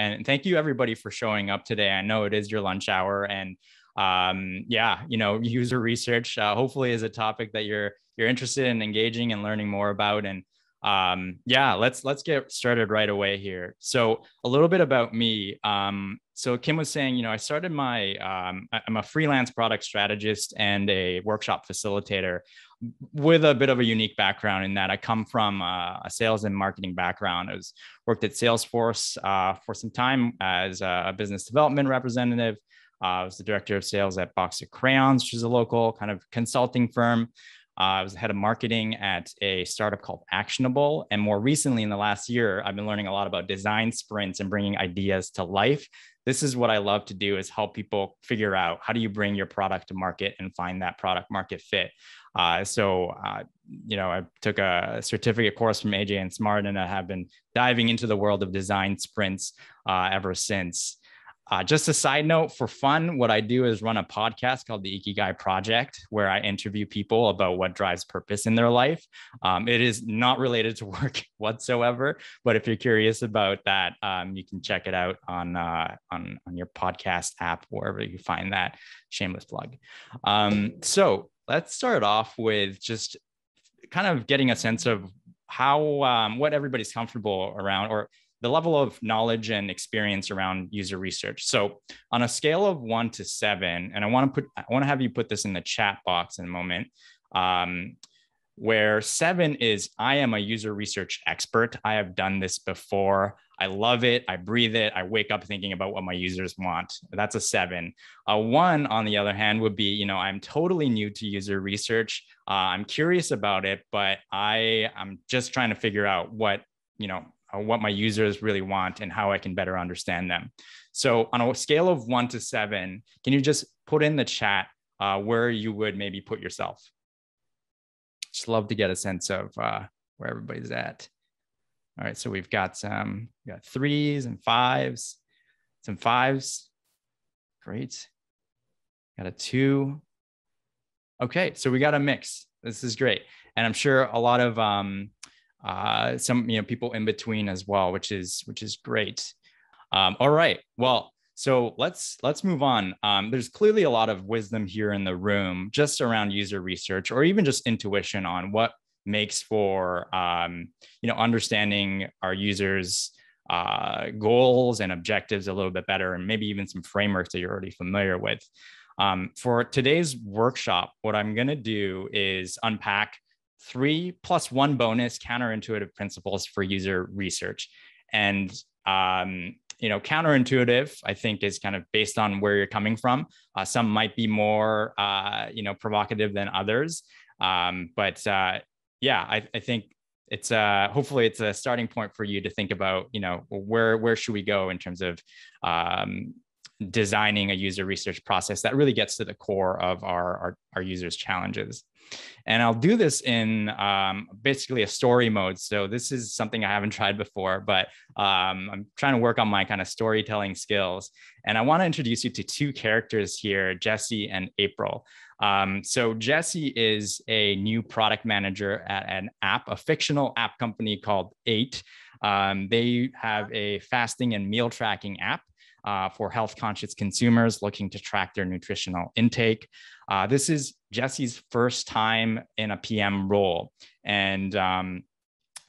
And thank you everybody for showing up today. I know it is your lunch hour, and yeah, user research hopefully is a topic that you're interested in engaging and learning more about. And yeah, let's get started right away here. So a little bit about me. So Kim was saying, I started I'm a freelance product strategist and a workshop facilitator with a bit of a unique background in that I come from a sales and marketing background. I worked at Salesforce for some time as a business development representative. I was the director of sales at Box of Crayons, which is a local kind of consulting firm. I was the head of marketing at a startup called Actionable. And more recently, in the last year, I've been learning a lot about design sprints and bringing ideas to life. This is what I love to do, is help people figure out how do you bring your product to market and find that product market fit. I took a certificate course from AJ and Smart, and I have been diving into the world of design sprints ever since. Just a side note, for fun, what I do is run a podcast called the Ikigai Project, where I interview people about what drives purpose in their life. It is not related to work whatsoever, but if you're curious about that, you can check it out on your podcast app, wherever you find that. Shameless plug. So let's start off with just kind of getting a sense of how what everybody's comfortable around, or the level of knowledge and experience around user research. So on a scale of 1 to 7, and I want to have you put this in the chat box in a moment, where 7 is, I am a user research expert. I have done this before. I love it. I breathe it. I wake up thinking about what my users want. That's a 7. A 1, on the other hand, would be, I'm totally new to user research. I'm curious about it, but I'm just trying to figure out what my users really want and how I can better understand them. So on a scale of 1 to 7, can you just put in the chat where you would maybe put yourself? Just love to get a sense of where everybody's at. All right, so we've got 3s and 5s, some 5s. Great. Got a 2. Okay, so we got a mix. This is great. And I'm sure a lot of some people in between as well, which is great. All right, well, so let's move on. There's clearly a lot of wisdom here in the room just around user research, or even just intuition on what makes for understanding our users goals and objectives a little bit better, and maybe even some frameworks that you're already familiar with. For today's workshop, what I'm going to do is unpack 3+1 bonus counterintuitive principles for user research. And, counterintuitive, I think, is kind of based on where you're coming from. Some might be more, provocative than others. Yeah, I think it's hopefully it's a starting point for you to think about, where should we go in terms of designing a user research process that really gets to the core of our users' challenges. And I'll do this in basically a story mode. So this is something I haven't tried before, but I'm trying to work on my kind of storytelling skills. And I want to introduce you to 2 characters here, Jesse and April. So Jesse is a new product manager at a fictional app company called 8. They have a fasting and meal tracking app for health-conscious consumers looking to track their nutritional intake. This is Jesse's first time in a PM role, and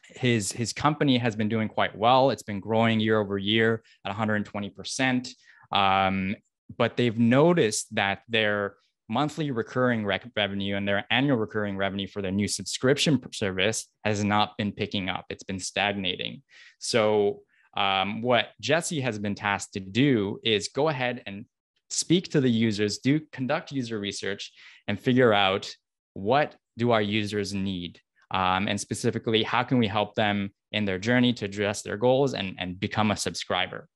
his company has been doing quite well. It's been growing year over year at 120%, but they've noticed that their monthly recurring revenue and their annual recurring revenue for their new subscription service has not been picking up. It's been stagnating. So what Jesse has been tasked to do is go ahead and speak to the users, conduct user research, and figure out what do our users need, and specifically, how can we help them in their journey to address their goals and become a subscriber.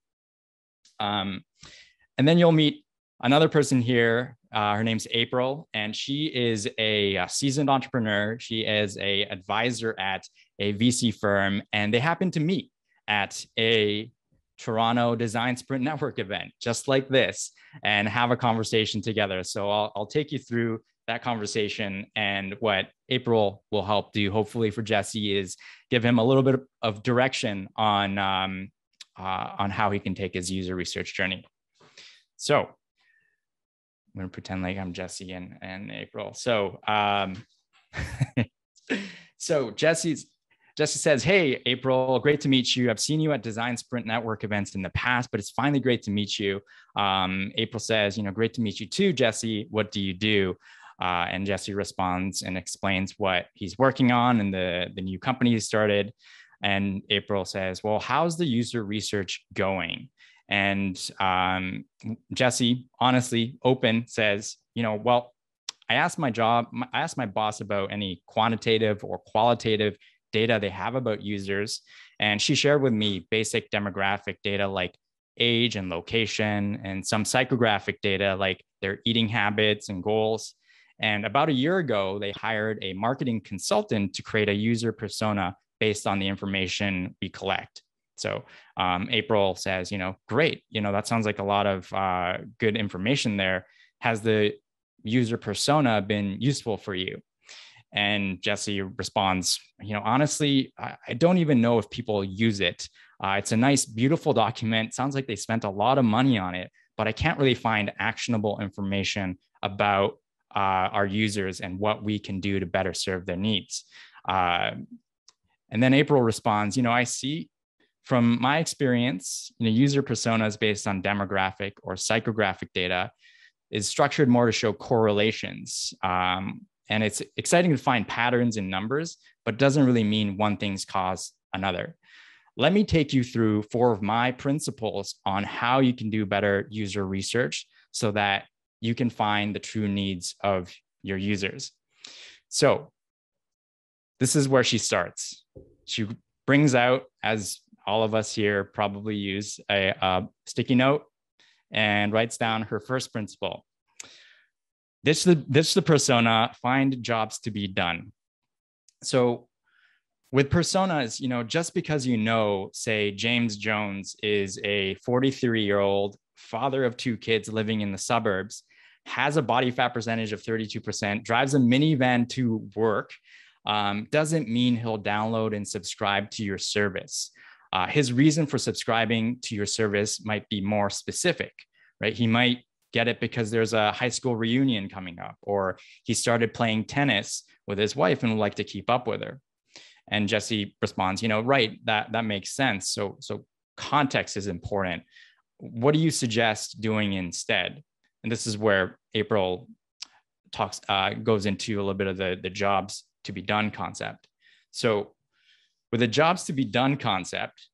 And then you'll meet another person here. Her name's April, and she is a seasoned entrepreneur. She is an advisor at a VC firm, and they happen to meet at a Toronto Design Sprint Network event, just like this, and have a conversation together. So I'll take you through that conversation, and what April will help do, hopefully for Jesse, is give him a little bit of direction on on how he can take his user research journey. So I'm going to pretend like I'm Jesse and April. So, so Jesse says, hey, April, great to meet you. I've seen you at Design Sprint Network events in the past, but it's finally great to meet you. April says, great to meet you too, Jesse. What do you do? And Jesse responds and explains what he's working on and the new company he started. And April says, well, how's the user research going? And Jesse, honestly, open, says, well, I asked my boss about any quantitative or qualitative data they have about users. And she shared with me basic demographic data like age and location, and some psychographic data like their eating habits and goals. And about a year ago, they hired a marketing consultant to create a user persona based on the information we collect. So April says, great, that sounds like a lot of good information there. Has the user persona been useful for you? And Jesse responds, honestly, I don't even know if people use it. It's a nice, beautiful document. Sounds like they spent a lot of money on it, but I can't really find actionable information about our users and what we can do to better serve their needs. And then April responds, I see from my experience, user personas based on demographic or psychographic data is structured more to show correlations. And it's exciting to find patterns in numbers, but doesn't really mean one thing's cause another. Let me take you through 4 of my principles on how you can do better user research so that you can find the true needs of your users. So this is where she starts. She brings out, as all of us here probably use, a sticky note and writes down her first principle. This the persona, find jobs to be done. So with personas, just because say James Jones is a 43-year-old father of 2 kids living in the suburbs, has a body fat percentage of 32%, drives a minivan to work, doesn't mean he'll download and subscribe to your service. His reason for subscribing to your service might be more specific, right? He might get it because there's a high school reunion coming up, or he started playing tennis with his wife and would like to keep up with her. And Jesse responds, right, that makes sense. So context is important. What do you suggest doing instead? And this is where April goes into a little bit of the jobs to be done concept. So with the jobs to be done concept,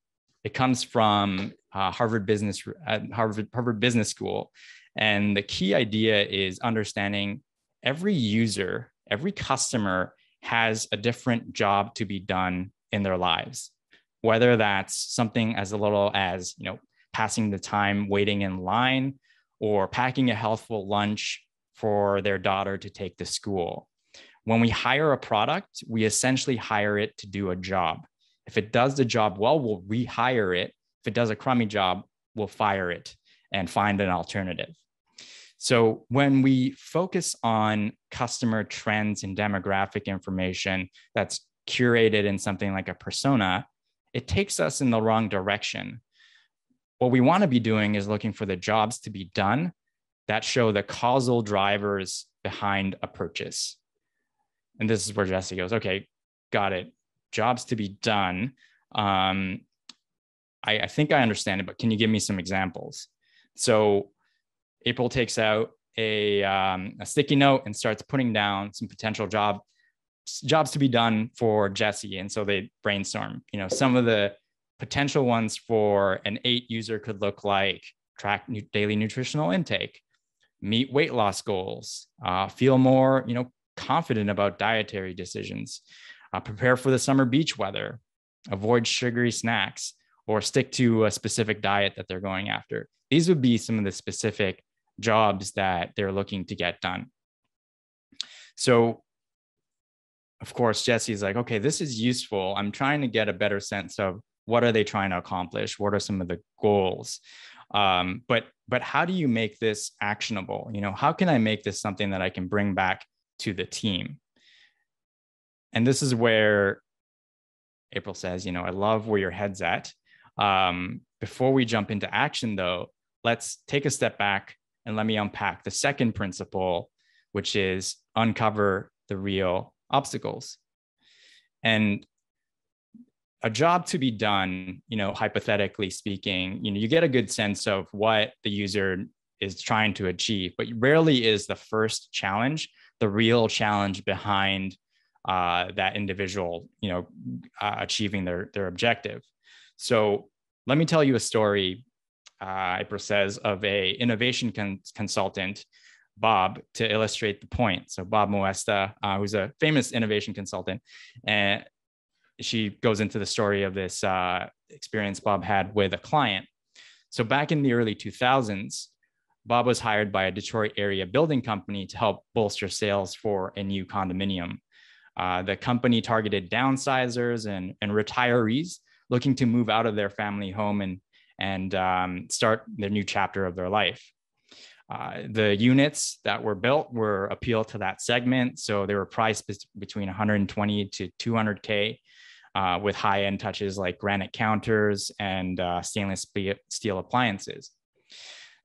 it comes from Harvard Business School. And the key idea is understanding every user, every customer has a different job to be done in their lives, whether that's something as little as, passing the time waiting in line or packing a healthful lunch for their daughter to take to school. When we hire a product, we essentially hire it to do a job. If it does the job well, we'll rehire it. If it does a crummy job, we'll fire it and find an alternative. So when we focus on customer trends and demographic information that's curated in something like a persona, it takes us in the wrong direction. What we want to be doing is looking for the jobs to be done that show the causal drivers behind a purchase. And this is where Jesse goes, okay, got it. Jobs to be done. I think I understand it, but can you give me some examples? So April takes out a sticky note and starts putting down some potential jobs to be done for Jesse. And so they brainstorm, some of the potential ones for an 8 user could look like track daily nutritional intake, meet weight loss goals, feel more, confident about dietary decisions, prepare for the summer beach weather, avoid sugary snacks, or stick to a specific diet that they're going after. These would be some of the specific jobs that they're looking to get done. So, of course, Jesse's like, okay, this is useful. I'm trying to get a better sense of what are they trying to accomplish? What are some of the goals? But how do you make this actionable? How can I make this something that I can bring back to the team? And this is where April says, I love where your head's at. Before we jump into action, though, let's take a step back and let me unpack the second principle, which is uncover the real obstacles. And a job to be done, hypothetically speaking, you get a good sense of what the user is trying to achieve, but rarely is the first challenge the real challenge behind that individual, achieving their objective. So let me tell you a story, April says, of a innovation consultant, Bob, to illustrate the point. So Bob Moesta, who's a famous innovation consultant, and she goes into the story of this experience Bob had with a client. So back in the early 2000s, Bob was hired by a Detroit area building company to help bolster sales for a new condominium. The company targeted downsizers and retirees looking to move out of their family home and start their new chapter of their life. The units that were built were appeal to that segment. So they were priced between 120 to 200K. With high-end touches like granite counters and stainless steel appliances.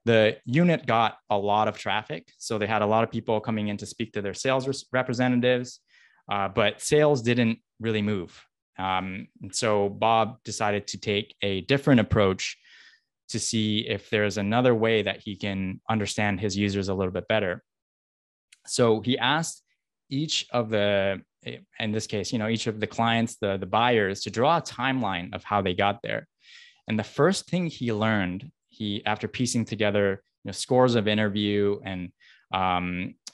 The unit got a lot of traffic, so they had a lot of people coming in to speak to their sales representatives, but sales didn't really move. And so Bob decided to take a different approach to see if there's another way that he can understand his users a little bit better. So he asked each of the, in this case, each of the clients, the buyers, to draw a timeline of how they got there. And the first thing he learned, after piecing together scores of interview and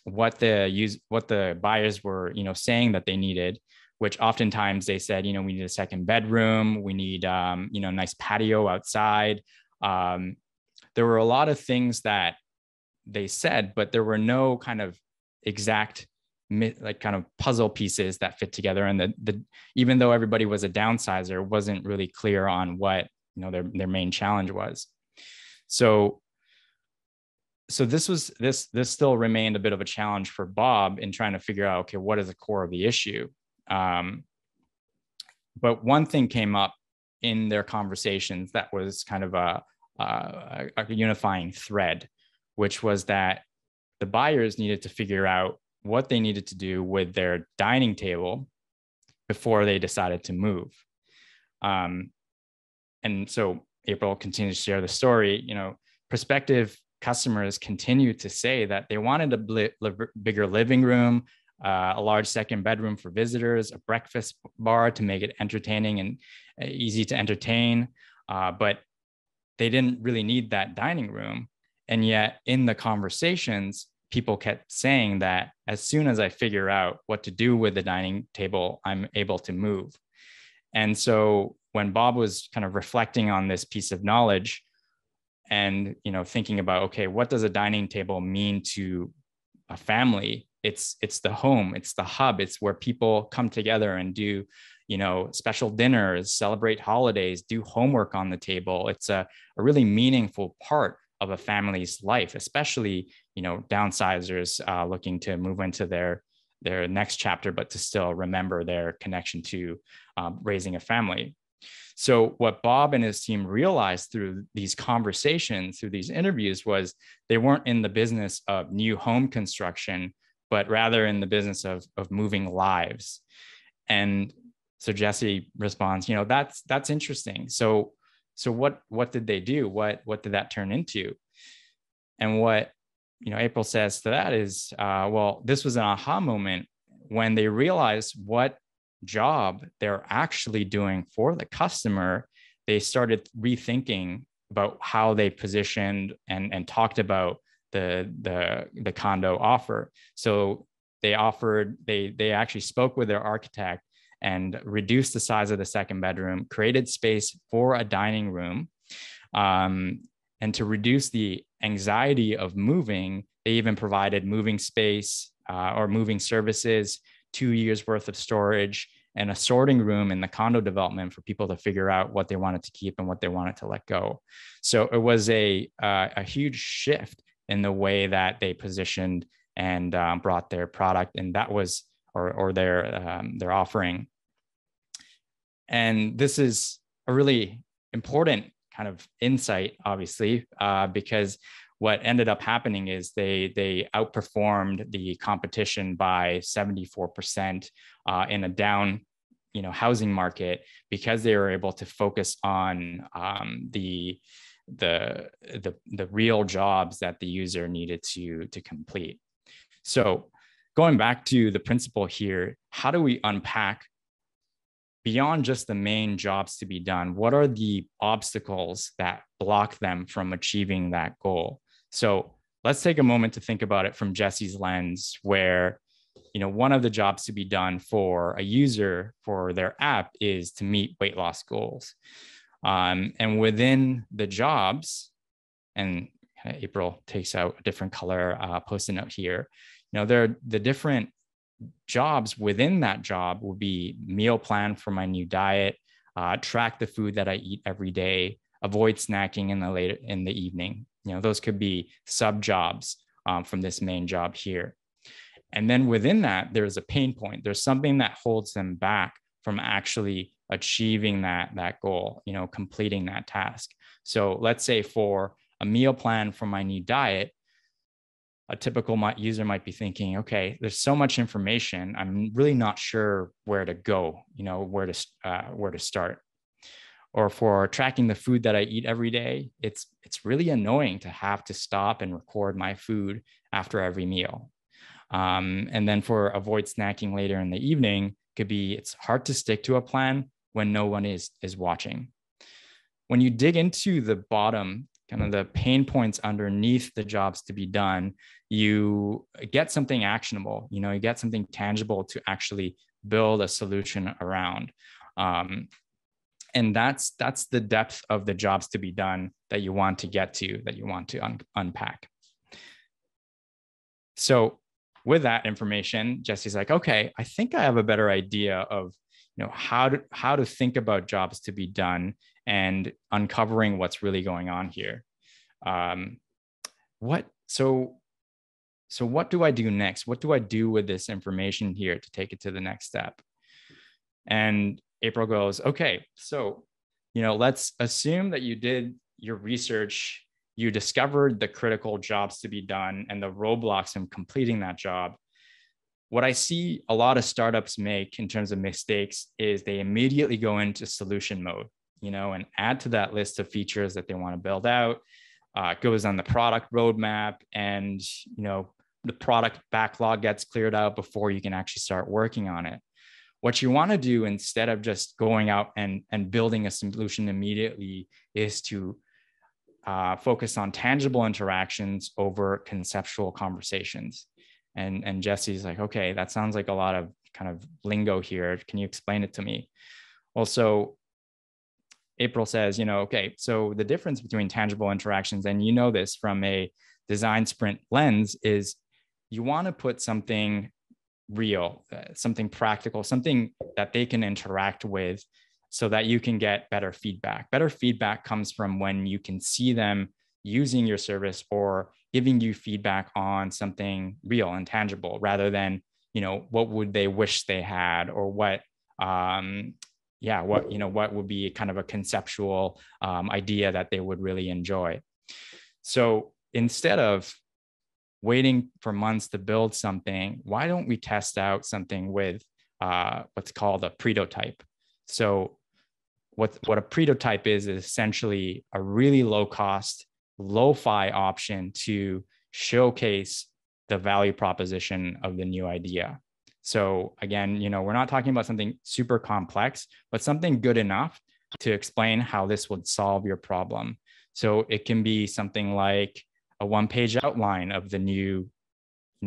what the buyers were saying that they needed, which oftentimes they said, we need a second bedroom, we need nice patio outside. There were a lot of things that they said, but there were no kind of exact kind of puzzle pieces that fit together. And even though everybody was a downsizer, wasn't really clear on what their main challenge was. So this still remained a bit of a challenge for Bob in trying to figure out, okay, what is the core of the issue? But one thing came up in their conversations that was kind of a unifying thread, which was that the buyers needed to figure out what they needed to do with their dining table before they decided to move. And so April continues to share the story. Prospective customers continue to say that they wanted a bigger living room, a large second bedroom for visitors, a breakfast bar to make it entertaining and easy to entertain. But they didn't really need that dining room. And yet in the conversations, people kept saying that as soon as I figure out what to do with the dining table, I'm able to move. And so when Bob was kind of reflecting on this piece of knowledge and, thinking about, okay, what does a dining table mean to a family? It's the home, it's the hub, it's where people come together and do, special dinners, celebrate holidays, do homework on the table. It's a really meaningful part of a family's life, especially, downsizers looking to move into their next chapter, but to still remember their connection to raising a family. So what Bob and his team realized through these conversations, through these interviews, was they weren't in the business of new home construction, but rather in the business of moving lives. And so Jesse responds, that's interesting. So what did they do? What did that turn into? And what April says to that is, well, this was an aha moment when they realized what job they're actually doing for the customer. They started rethinking about how they positioned and talked about the condo offer. So they actually spoke with their architect and reduced the size of the second bedroom, created space for a dining room. And to reduce the anxiety of moving, they even provided moving space or moving services, 2 years worth of storage, and a sorting room in the condo development for people to figure out what they wanted to keep and what they wanted to let go. So it was a huge shift in the way that they positioned and brought their product, and that was or their offering. And this is a really important kind of insight, obviously, because what ended up happening is they outperformed the competition by 74% in a down housing market, because they were able to focus on the real jobs that the user needed to complete. So going back to the principle here, how do we unpack beyond just the main jobs to be done? What are the obstacles that block them from achieving that goal? So let's take a moment to think about it from Jesse's lens, where one of the jobs to be done for a user for their app is to meet weight loss goals. And within the jobs, and April takes out a different color post-it note here, there are the different jobs within that job will be meal plan for my new diet, track the food that I eat every day, avoid snacking in the evening. Those could be sub jobs from this main job here. And then within that, there's a pain point. There's something that holds them back from actually achieving that goal, completing that task. So let's say for a meal plan for my new diet, a typical user might be thinking, okay, there's so much information, I'm really not sure where to go, where to start. Or for tracking the food that I eat every day, it's really annoying to have to stop and record my food after every meal. And then for avoid snacking later in the evening, could be it's hard to stick to a plan when no one is watching. When you dig into the bottom, kind of the pain points underneath the jobs to be done, you get something actionable, you get something tangible to actually build a solution around. And that's the depth of the jobs to be done that you want to get to, that you want to unpack. So with that information, Jesse's like, okay, I think I have a better idea of how to think about jobs to be done and uncovering what's really going on here. So what do I do next? What do I do with this information here to take it to the next step? And April goes, okay, so let's assume that you did your research, you discovered the critical jobs to be done and the roadblocks in completing that job. What I see a lot of startups make in terms of mistakes is they immediately go into solution mode, and add to that list of features that they want to build out. Goes on the product roadmap, and the product backlog gets cleared out before you can actually start working on it. What you want to do instead of just going out and building a solution immediately is to focus on tangible interactions over conceptual conversations. And Jesse's like, okay, that sounds like a lot of kind of lingo here. Can you explain it to me? Also, April says, okay, so the difference between tangible interactions, and this from a design sprint lens, is you want to put something real, something practical, something that they can interact with so that you can get better feedback. Better feedback comes from when you can see them using your service or giving you feedback on something real and tangible, rather than, what would they wish they had, or what would be kind of a conceptual idea that they would really enjoy. So instead of waiting for months to build something, why don't we test out something with what's called a prototype? So what a prototype is essentially a really low cost, lo-fi option to showcase the value proposition of the new idea. So again, we're not talking about something super complex, but something good enough to explain how this would solve your problem. So it can be something like a one-page outline of the new,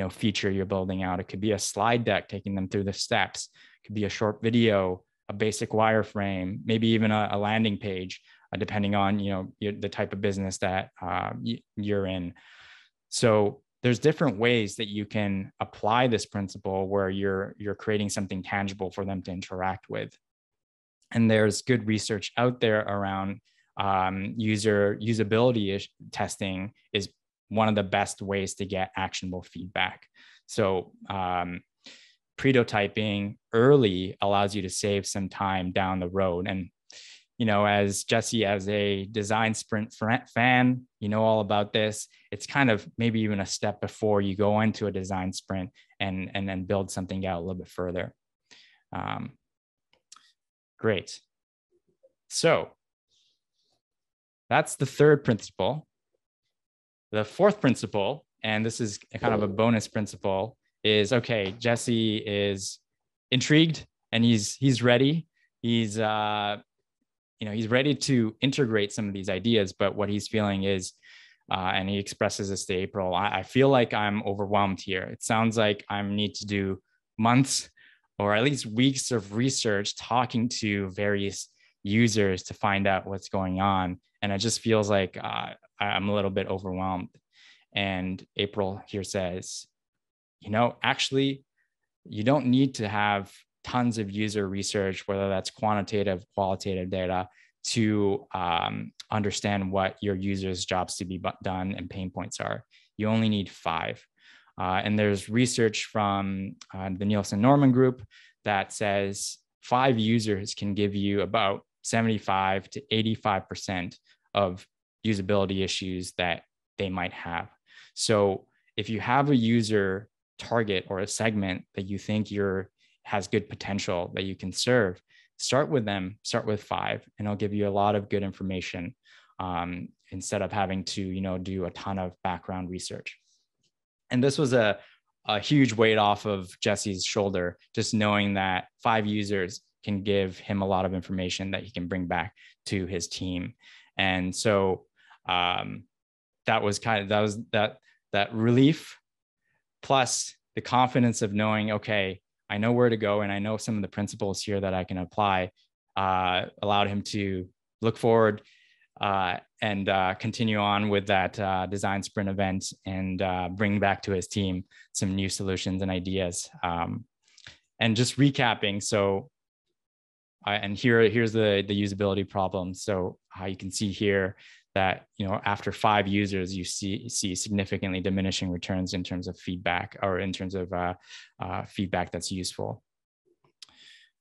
feature you're building out. It could be a slide deck taking them through the steps. It could be a short video, a basic wireframe, maybe even a landing page, depending on, the type of business that you're in. So there's different ways that you can apply this principle where you're creating something tangible for them to interact with. And there's good research out there around usability testing is one of the best ways to get actionable feedback. So prototyping early allows you to save some time down the road. And as Jesse, as a design sprint fan, all about this. It's kind of maybe even a step before you go into a design sprint and then build something out a little bit further. Great. So that's the third principle. The fourth principle, and this is kind of a bonus principle, is okay, Jesse is intrigued and he's ready. He's he's ready to integrate some of these ideas, but what he's feeling is, and he expresses this to April, I feel like I'm overwhelmed here. It sounds like I need to do months or at least weeks of research talking to various users to find out what's going on. And it just feels like I'm a little bit overwhelmed. And April here says, actually, you don't need to have tons of user research, whether that's quantitative, qualitative data, to understand what your users' jobs to be done and pain points are. You only need 5. And there's research from the Nielsen-Norman group that says 5 users can give you about 75 to 85% of usability issues that they might have. So if you have a user target or a segment that you think has good potential that you can serve, start with them, start with 5, and it'll give you a lot of good information instead of having to, do a ton of background research. And this was a huge weight off of Jesse's shoulder, just knowing that 5 users can give him a lot of information that he can bring back to his team. And so that was that relief, plus the confidence of knowing, okay, I know where to go and I know some of the principles here that I can apply, allowed him to look forward and continue on with that design sprint event and bring back to his team some new solutions and ideas. And just recapping, so and here's the usability problem. So you can see here that after 5 users, you see significantly diminishing returns in terms of feedback, or in terms of feedback that's useful.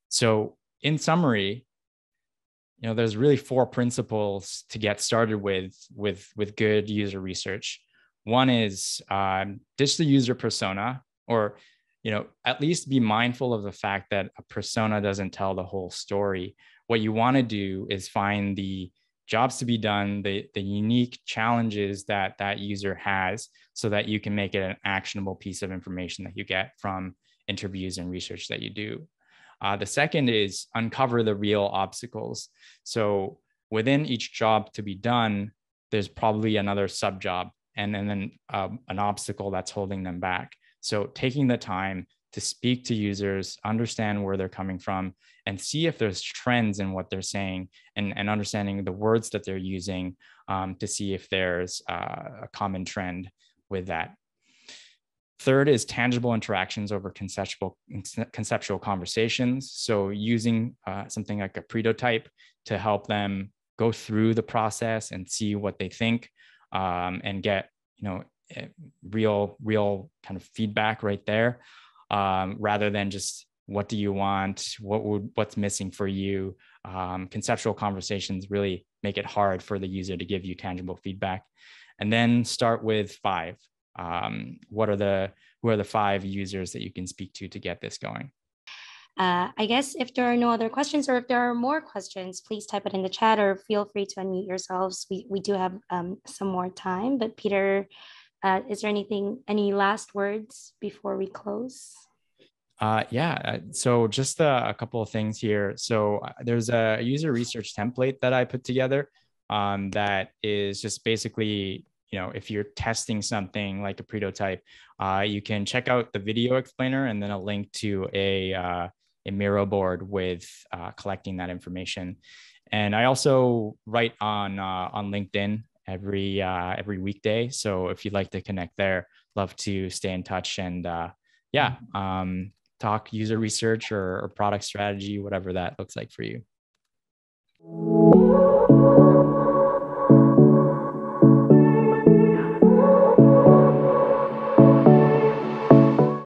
So in summary, there's really 4 principles to get started with good user research. One is ditch the user persona, or at least be mindful of the fact that a persona doesn't tell the whole story. What you want to do is find the jobs to be done, the unique challenges that user has, so that you can make it an actionable piece of information that you get from interviews and research that you do. The second is uncover the real obstacles. So within each job to be done, there's probably another sub job and then an obstacle that's holding them back. So taking the time to speak to users, understand where they're coming from, and see if there's trends in what they're saying, and understanding the words that they're using to see if there's a common trend with that. Third is tangible interactions over conceptual conversations. So using something like a prototype to help them go through the process and see what they think, and get real kind of feedback right there, rather than just what do you want, what's missing for you. Conceptual conversations really make it hard for the user to give you tangible feedback. And then start with 5. Who are the 5 users that you can speak to get this going? I guess if there are no other questions, or if there are more questions, please type it in the chat, or feel free to unmute yourselves. We do have some more time, but Peter, is there any last words before we close? Yeah, so just a couple of things here. So there's a user research template that I put together that is just basically, if you're testing something like a prototype, you can check out the video explainer and then a link to a Miro board with collecting that information. And I also write on LinkedIn every weekday. So if you'd like to connect there, love to stay in touch and talk user research or product strategy, whatever that looks like for you.